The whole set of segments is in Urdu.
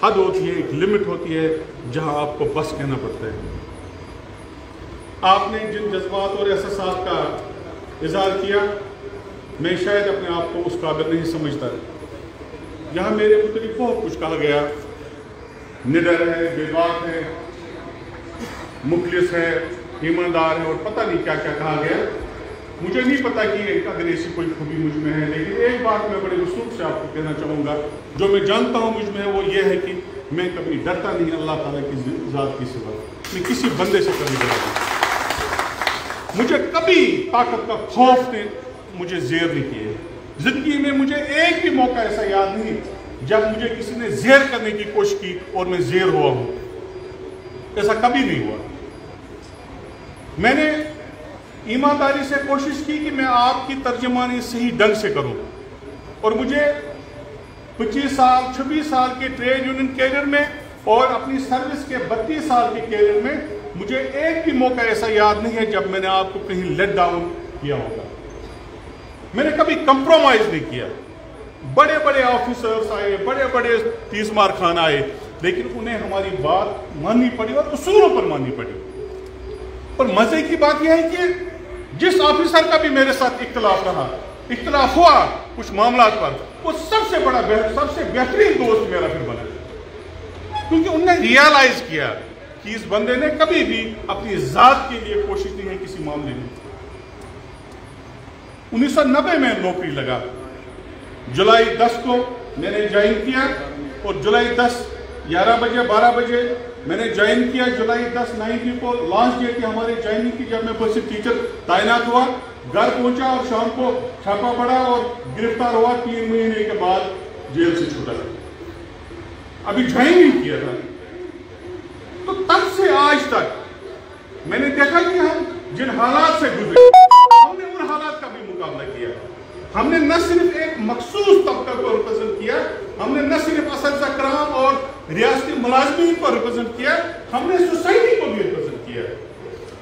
حد ہوتی ہے، ایک لمٹ ہوتی ہے جہاں آپ کو بس کہنا پڑتا ہے۔ آپ نے جن جذبات اور احساسات کا اظہار کیا، میں شاید اپنے آپ کو اس قابل نہیں سمجھتا۔ یہاں میرے متعلق بہت کچھ کہا گیا، نڈر ہے، بے باک ہے، مخلص ہے، ایماندار ہے، اور پتہ نہیں کیا کیا کہا گیا۔ مجھے نہیں پتا کہ اگر ایسی کوئی خوبی مجھ میں ہے، لیکن ایک بات میں بڑے وثوق سے آپ کو کہنا چاہوں گا، جو میں جانتا ہوں مجھ میں ہے، وہ یہ ہے کہ میں کبھی ڈرتا نہیں اللہ تعالیٰ کی ذات کی سوا۔ میں کسی بندے سے کبھی ڈرتا نہیں۔ مجھے کبھی طاقت کا خوف نے مجھے زیر نہیں کیے۔ زندگی میں مجھے ایک بھی موقع ایسا یاد نہیں جب مجھے کسی نے زیر کرنے کی کوشش کی اور میں زیر ہوا ہوں۔ ایسا کبھی نہیں ہوا۔ میں نے ایمانداری سے کوشش کی کہ میں آپ کی ترجمانی صحیح ڈنگ سے کروں، اور مجھے 25 سال 26 سال کے ٹریڈ یونین کیریئر میں اور اپنی سروس کے 32 سال کے کیریئر میں مجھے ایک بھی موقع ایسا یاد نہیں ہے جب میں نے آپ کو کہیں لیٹ ڈاؤن کیا ہوگا۔ میں نے کبھی کمپرومائز نہیں کیا۔ بڑے بڑے آفیسرز آئے، بڑے بڑے تیز مار خان آئے، لیکن انہیں ہماری بات ماننی پڑی اور اصولوں پر ماننی پڑی۔ اور مزے کی بات یہ ہے کہ جس آفیسر کا بھی میرے ساتھ اختلاف رہا، اختلاف ہوا کچھ معاملات پر، وہ سب سے بہترین دوست میرا پھر بنا، کیونکہ انہوں نے ریالائز کیا کہ اس بندے نے کبھی بھی اپنی ذات کے لیے کوشش نہیں ہے کسی معاملے میں۔ 1990 میں نوکری لگا، جولائی 10 کو میں نے جوائن کیا، اور جولائی 10 11 بجے 12 بجے میں نے جوائن کیا۔ جولائی 10 90 کو لاسٹ ڈیٹ تھی ہمارے جوائننگ کی، جب میں بس ٹیچر تعینات ہوا، گھر پہنچا اور شام کو چھاپا پڑا اور گرفتار ہوا، 3 مہینے کے بعد جیل سے چھوٹا۔ ابھی جوائن نہیں کیا تھا۔ تو تب سے آج تک میں نے دیکھا کہ ہم جن حالات سے گزرے، ہم نے ان حالات کا بھی مقابلہ کیا۔ ہم نے نہ صرف ایک مخصوص طبقہ کو ریپرزنٹ کیا، ہم نے نہ صرف اساتذہ کرام اور ریاستی ملازمین کو ریپرزنٹ کیا، ہم نے سوسائٹی کو بھی ریپرزنٹ کیا۔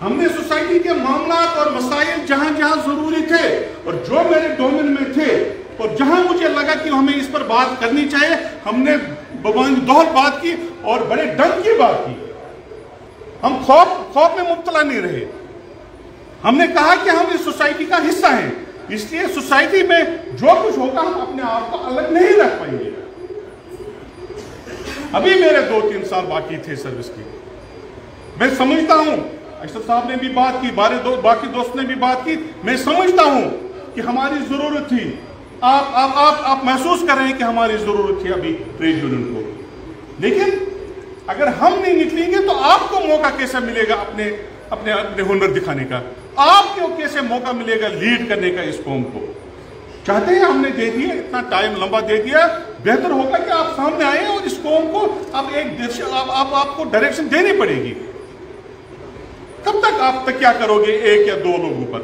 ہم نے سوسائٹی کے معاملات اور مسائل جہاں جہاں ضروری تھے اور جو میرے ڈومین میں تھے، اور جہاں مجھے لگا کہ ہمیں اس پر بات کرنی چاہیے، ہم نے ببانگ دہل بات کی اور بڑے ڈنگ کی بات کی۔ ہم خوف میں مبتلا نہیں رہے۔ ہم نے کہا کہ ہم اس سوسائٹی کا حصہ ہیں، اس لیے سوسائٹی میں جو کچھ ہوگا ہم اپنے آپ کو الگ نہیں رکھ پائیں گے۔ ابھی میرے 2-3 سال باقی تھے سروس کی۔ میں سمجھتا ہوں، اشرف صاحب نے بھی بات کی، باقی دوست نے بھی بات کی، میں سمجھتا ہوں کہ ہماری ضرورت تھی۔ آپ محسوس کر رہے ہیں کہ ہماری ضرورت تھی ابھی ٹریڈ یونین کو، لیکن اگر ہم نہیں نکلیں گے تو آپ کو موقع کیسے ملے گا اپنے ہنر دکھانے کا؟ آپ کو کیسے موقع ملے گا لیڈ کرنے کا اس قوم کو؟ چاہتے ہیں ہم نے دے دیا، اتنا ٹائم لمبا دے دیا، بہتر ہوگا کہ آپ سامنے آئیں اور اس قوم کو آپ کو ڈائریکشن دینی پڑے گی۔ کب تک آپ تک کیا کرو گے 1 یا 2 لوگوں پر؟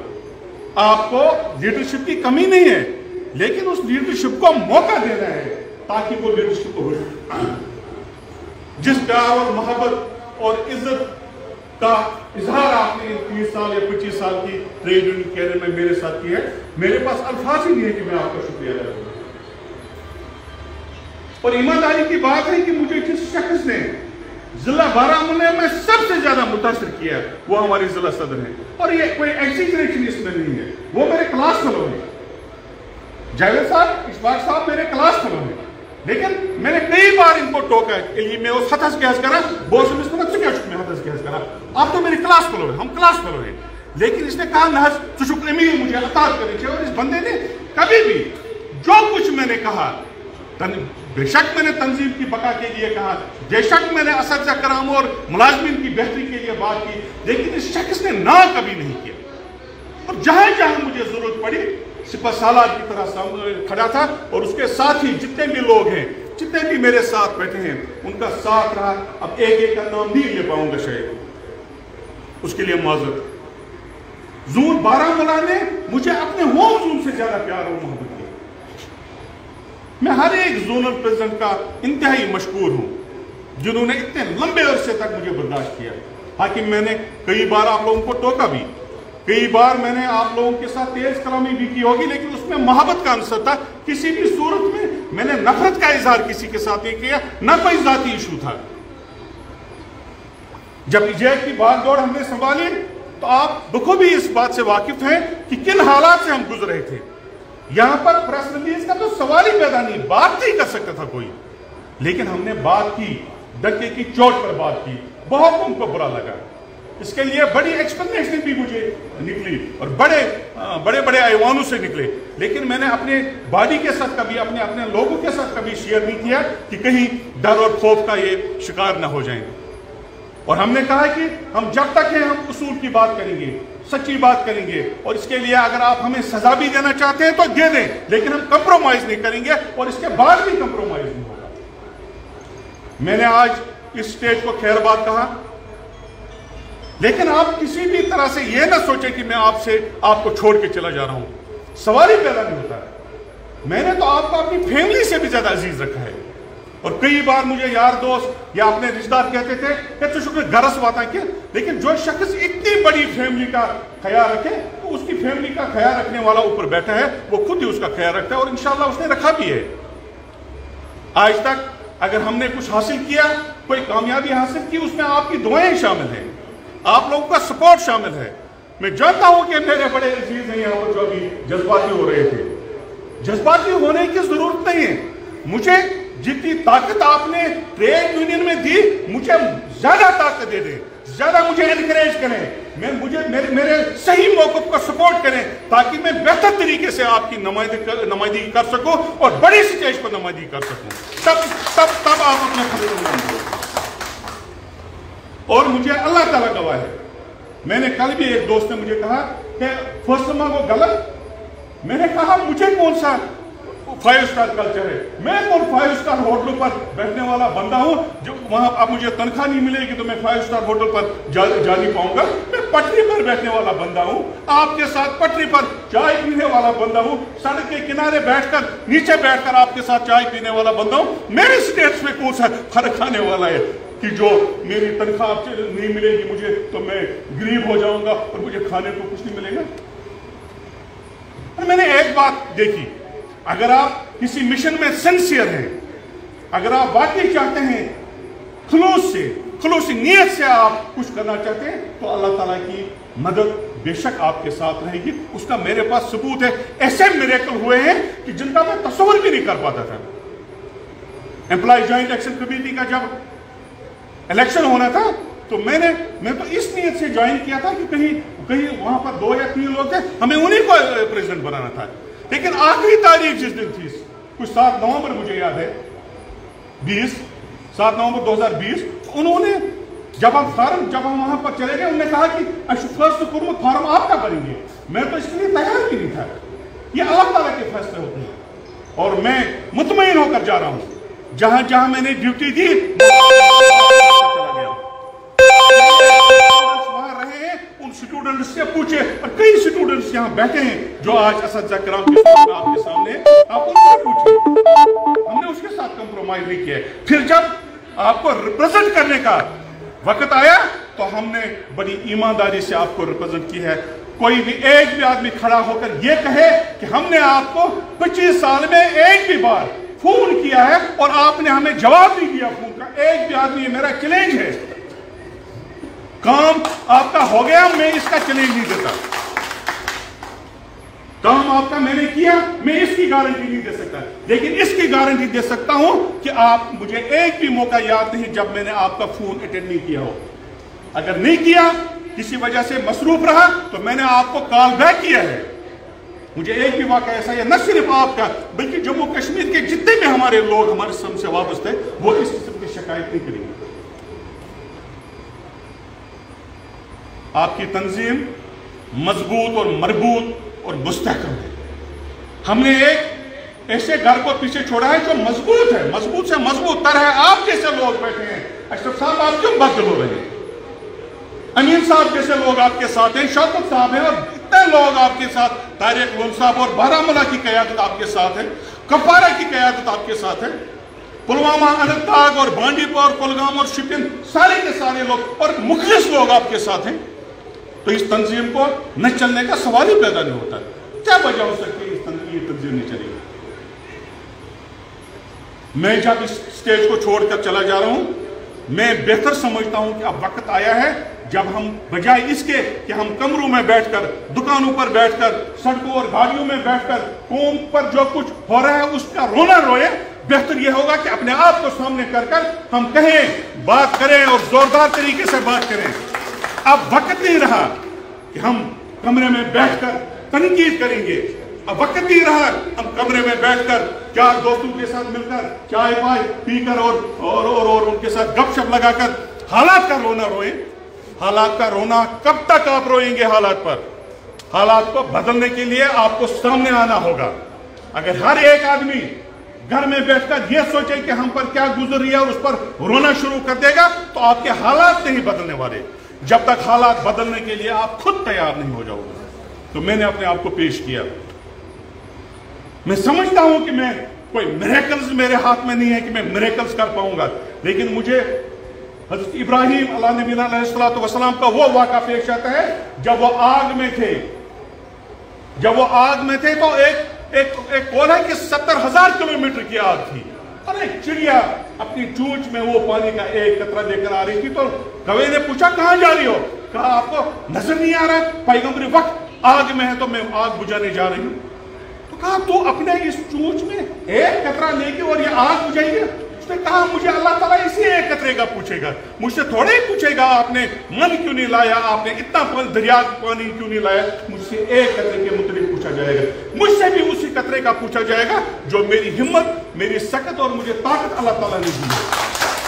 آپ کو لیڈرشپ کی کمی نہیں ہے، لیکن اس لیڈرشپ کو موقع دینا ہے تاکہ وہ لیڈرشپ ہو جائے۔ جس پیار اور محبت اور عزت کا اظہار آپ نے 30 سال یا 25 سال کی ٹریڈ یونین کیریئر میں میرے ساتھ کی ہے، میرے پاس الفاظ ہی نہیں ہے کہ میں آپ کا شکریہ ادا کروں۔ اور ایمانداری کی بات ہے کہ مجھے جس شخص نے ضلع بارہمولہ میں سب سے زیادہ متاثر کیا وہ ہماری ضلع صدر ہیں، اور یہ کوئی ایگزیجریشن اس میں نہیں ہے، وہ میرے کلاس فیلو ہیں۔ جاوید صاحب، اشفاق صاحب میرے کلاس فیلو ہیں، لیکن میں نے کئی بار ان کو ٹوکا ہے، میں اس حدث کہس کرا بوس میں حدث کہس کرا، آپ تو میری کلاس فیلو ہیں، ہم کلاس فیلو ہیں، لیکن اس نے کہا نحس شکر امیر مجھے اطاعت کرنی چاہیے۔ اور اس بندے نے کبھی بھی جو کچھ میں نے کہا، بے شک میں نے تنظیم کی بقا کے لیے کہا، بے شک میں نے اساتذہ کرام اور ملازمین کی بہتری کے لیے بات کی، لیکن اس شخص نے نہ کبھی نہیں کیا۔ اور جہاں جہاں مجھے ضرورت پڑی سپہ سالار کی طرح کھڑا تھا، اور اس کے ساتھ ہی جتنے بھی لوگ ہیں، جتنے بھی میرے ساتھ بیٹھے ہیں، ان کا ساتھ رہا۔ اب ایک ایک کا نام نہیں لے پاؤں گا شاید، اس کے لیے معذرت۔ زون بارہمولہ نے مجھے اپنے ہوم زون سے زیادہ پیار اور محبت کی۔ میں ہر ایک زونل پریزیڈنٹ کا انتہائی مشکور ہوں جنہوں نے اتنے لمبے عرصے تک مجھے برداشت کیا۔ حاکم میں نے کئی بار آپ لوگوں کو ٹوکا بھی، کئی بار میں نے آپ لوگوں کے ساتھ تیز کلامی بھی کی ہوگی، لیکن اس میں محبت کا عنصر تھا۔ کسی بھی صورت میں میں نے نفرت کا اظہار کسی کے ساتھ نہیں کیا، نہ کوئی ذاتی ایشو تھا۔ جب ایجاد کی بات دوڑ ہم نے سنبھالی تو آپ بخوبی اس بات سے واقف ہیں کہ کن حالات سے ہم گزر رہے تھے۔ یہاں پر پریس ریلیز کا تو سوال ہی پیدا نہیں، بات نہیں کر سکتا تھا کوئی، لیکن ہم نے بات کی، ڈنکے کی چوٹ پر بات کی، بہت ان کو برا لگا۔ اس کے لیے بڑی ایکسپلینیشن بھی مجھے نکلی اور بڑے بڑے ایوانوں سے نکلے، لیکن میں نے اپنے باڈی کے ساتھ کبھی اپنے لوگوں کے ساتھ کبھی شیئر نہیں کیا کہ کہیں ڈر اور خوف کا یہ شکار نہ ہو جائیں۔ اور ہم نے کہا کہ ہم جب تک ہیں ہم اصول کی بات کریں گے، سچی بات کریں گے، اور اس کے لیے اگر آپ ہمیں سزا بھی دینا چاہتے ہیں تو دے دیں، لیکن ہم کمپرومائز نہیں کریں گے اور اس کے بعد بھی کمپرومائز نہیں ہوگا۔ میں نے آج اس سٹیج کو خیر بات کہا، لیکن آپ کسی بھی طرح سے یہ نہ سوچیں کہ میں آپ کو چھوڑ کے چلا جا رہا ہوں، سوال ہی پیدا نہیں ہوتا ہے۔ میں نے تو آپ کو اپنی فیملی سے بھی زیادہ عزیز رکھا ہے، اور کئی بار مجھے یار دوست یا اپنے رشتہ دار کہتے تھے کہ تو شکر گرس واتا کیا، لیکن جو شخص اتنی بڑی فیملی کا خیال رکھے تو اس کی فیملی کا خیال رکھنے والا اوپر بیٹھا ہے، وہ خود ہی اس کا خیال رکھتا ہے، اور انشاءاللہ اس نے رکھا بھی ہے۔ آج تک اگر ہم نے کچھ حاصل کیا، کوئی کامیابی حاصل کی، اس میں آپ کی دعائیں شامل ہیں، آپ لوگوں کا سپورٹ شامل ہے۔ میں جانتا ہوں کہ میرے بڑے عزیز ہیں یہاں پر جو ابھی جذباتی ہو رہے تھے، جذباتی ہونے کی ضرورت نہیں ہے۔ مجھے جتنی طاقت آپ نے ٹریڈ یونین میں دی، مجھے زیادہ طاقت دے دیں، زیادہ مجھے انکریج کریں، میرے صحیح موقف کو سپورٹ کریں، تاکہ میں بہتر طریقے سے آپ کی نمائندگی کر سکوں اور بڑی سٹیج پر نمائندگی کر سکوں۔ تب آپ اپنے خبر، اور مجھے اللہ تعالیٰ گواہ ہے۔ میں نے کل بھی ایک دوست نے مجھے کہا کہ فاطمہ کو غلط، میں نے کہا مجھے کون سا 5 سٹار کلچر ہے، میں کون 5 سٹار ہوٹلوں پر بیٹھنے والا بندہ ہوں جو وہاں اب مجھے تنخواہ نہیں ملے گی تو میں 5 سٹار ہوٹل پر جا نہیں پاؤں گا۔ میں پٹری پر بیٹھنے والا بندہ ہوں، آپ کے ساتھ پٹری پر چائے پینے والا بندہ ہوں، سڑک کے کنارے بیٹھ کر نیچے بیٹھ کر آپ کے ساتھ چائے پینے والا بندہ ہوں۔ میرے سٹیٹس میں کون سا فرق آنے والا ہے کہ جو میری تنخواہ نہیں ملے گی مجھے تو میں غریب ہو جاؤں گا اور مجھے کھانے کو کچھ نہیں ملے گا۔ اور میں نے ایک بات دیکھی، اگر آپ کسی مشن میں سنسیئر ہیں، اگر آپ واقعی چاہتے ہیں، خلوص نیت سے آپ کچھ کرنا چاہتے ہیں، تو اللہ تعالیٰ کی مدد بے شک آپ کے ساتھ رہے گی۔ اس کا میرے پاس ثبوت ہے، ایسے میریکل ہوئے ہیں کہ جن کا میں تصور بھی نہیں کر پاتا تھا۔ امپلائی جوائنٹ ایکشن کمیٹی کا جب الیکشن ہونا تھا تو میں تو اس نیت سے جوائن کیا تھا کہ کہیں وہاں پر 2 یا 3 لوگ تھے، ہمیں انہیں کو پریزیڈنٹ بنانا تھا، لیکن آخری تاریخ جس دن تھی، کچھ 7 نومبر مجھے یاد ہے، 7 نومبر 2020، انہوں نے جب ہم وہاں پر چلے گئے، انہوں نے کہا کہ فرسٹ فارم آپ کا بنیں گے۔ میں تو اس کے لیے تیار بھی نہیں تھا، یہ اللہ تعالیٰ کے فیصلے ہوتے ہیں، اور میں مطمئن ہو کر جا رہا ہوں، جہاں میں نے ڈیوٹی دی وہاں رہے ہیں، ان سٹوڈنٹس سے پوچھے، اور کئی سٹوڈنٹس یہاں بیٹھے ہیں جو آج اساتذہ کرام آپ کے سامنے، آپ ان سے پوچھیں، ہم نے اس کے ساتھ کمپرومائز نہیں کیا۔ پھر جب آپ کو ریپرزنٹ کرنے کا وقت آیا تو ہم نے بڑی ایمانداری سے آپ کو ریپرزنٹ کی ہے۔ کوئی بھی ایک بھی آدمی کھڑا ہو کر یہ کہے کہ ہم نے آپ کو 25 سال میں ایک بھی بار فون کیا ہے اور آپ نے ہمیں جواب نہیں دیا فون کا، ایک بھی آدمی، یہ میرا چیلنج ہے، کام آپ کا ہو گیا، میں اس کا چیلنج نہیں دیتا، کام آپ کا میں نے کیا، میں اس کی گارنٹی نہیں دے سکتا، لیکن اس کی گارنٹی دے سکتا ہوں کہ آپ مجھے ایک بھی موقع یاد نہیں جب میں نے آپ کا فون اٹینڈ نہیں کیا ہو، اگر نہیں کیا کسی وجہ سے مصروف رہا تو میں نے آپ کو کال بیک کیا ہے۔ مجھے ایک بھی واقعہ ایسا ہے، نہ صرف آپ کا بلکہ جموں کشمیر کے جتنے بھی ہمارے لوگ ہمارے سم سے وابستہ ہیں وہ اس قسم کی شکایت نہیں کریں گے۔ آپ کی تنظیم مضبوط اور مربوط اور مستحکم ہے۔ ہم نے ایک ایسے گھر کو پیچھے چھوڑا ہے جو مضبوط ہے، مضبوط سے مضبوط تر ہے۔ آپ جیسے لوگ بیٹھے ہیں، اشرف صاحب آپ کیوں بدل ہو رہے ہیں؟ امین صاحب جیسے لوگ آپ کے ساتھ ہیں، شوکت صاحب ہیں، اور اتنے لوگ آپ کے ساتھ، طارق لون صاحب، اور بارہمولہ کی قیادت آپ کے ساتھ ہے، کپوارہ کی قیادت آپ کے ساتھ ہے، پلوامہ، اننت ناگ اور بانڈی پور، کولگام اور شپین، سارے کے سارے لوگ اور مخلص لوگ آپ کے ساتھ ہیں، تو اس تنظیم کو نہ چلنے کا سوال ہی پیدا نہیں ہوتا۔ کیا وجہ ہو سکتی ہے یہ تنظیم نہیں چلے گی؟ میں جب اس سٹیج کو چھوڑ کر چلا جا رہا ہوں، میں بہتر سمجھتا ہوں کہ اب وقت آیا ہے جب ہم بجائے اس کے کہ ہم کمروں میں بیٹھ کر، دکانوں پر بیٹھ کر، سڑکوں اور گاڑیوں میں بیٹھ کر قوم پر جو کچھ ہو رہا ہے اس کا رونا روئے، بہتر یہ ہوگا کہ اپنے آپ کو سامنے کر کر ہم کہیں، بات کریں اور زوردار طریقے سے بات کریں۔ اب وقت نہیں رہا کہ ہم کمرے میں بیٹھ کر تنقید کریں گے، اب وقت نہیں رہا ہم کمرے میں بیٹھ کر چار دوستوں کے ساتھ مل کر چائے پائے پی کر اور ان کے ساتھ گپ شپ لگا کر حالات کا رونا روئیں۔ حالات کا رونا کب تک آپ روئیں گے حالات پر؟ حالات کو بدلنے کے لیے آپ کو سامنے آنا ہوگا۔ اگر ہر ایک آدمی گھر میں بیٹھ کر یہ سوچے کہ ہم پر کیا گزر رہی ہے اور اس پر رونا شروع کر دے گا تو آپ کے حالات نہیں بدلنے والے، جب تک حالات بدلنے کے لیے آپ خود تیار نہیں ہو جاؤ گے۔ تو میں نے اپنے آپ کو پیش کیا۔ میں سمجھتا ہوں کہ میں کوئی میریکلز میرے ہاتھ میں نہیں ہے کہ میں میریکلز کر پاؤں گا، لیکن مجھے حضرت ابراہیم علیہ نبینا علیہ السلام کا وہ واقعہ پیش آتا ہے جب وہ آگ میں تھے۔ جب وہ آگ میں تھے تو ایک قول ہے کہ 70,000 کلومیٹر کی آگ تھی، اور ایک چڑیا اپنی چونچ میں وہ پانی کا ایک قطرہ لے کر آ رہی تھی۔ تو کوے نے پوچھا کہاں جا رہی ہو؟ کہا آپ کو نظر نہیں آ رہا پیغمبر وقت آگ میں ہے تو میں آگ بجھانے جا رہی ہوں۔ تو کہا تو اپنے اس چونچ میں ایک قطرہ لے کے اور یہ آگ بجھائیں گے؟ اس نے کہا مجھے اللہ تعالیٰ اسی ایک قطرے کا پوچھے گا، مجھ سے تھوڑے ہی پوچھے گا آپ نے من کیوں نہیں لایا، آپ نے اتنا دریا پانی کیوں نہیں لایا۔ مجھ سے ایک قطرے کے متعلق پوچھا جائے گا، مجھ سے بھی اسی قطرے کا پوچھا جائے گا جو میری ہمت، میری سکت اور مجھے طاقت اللہ تعالیٰ نے دی ہے۔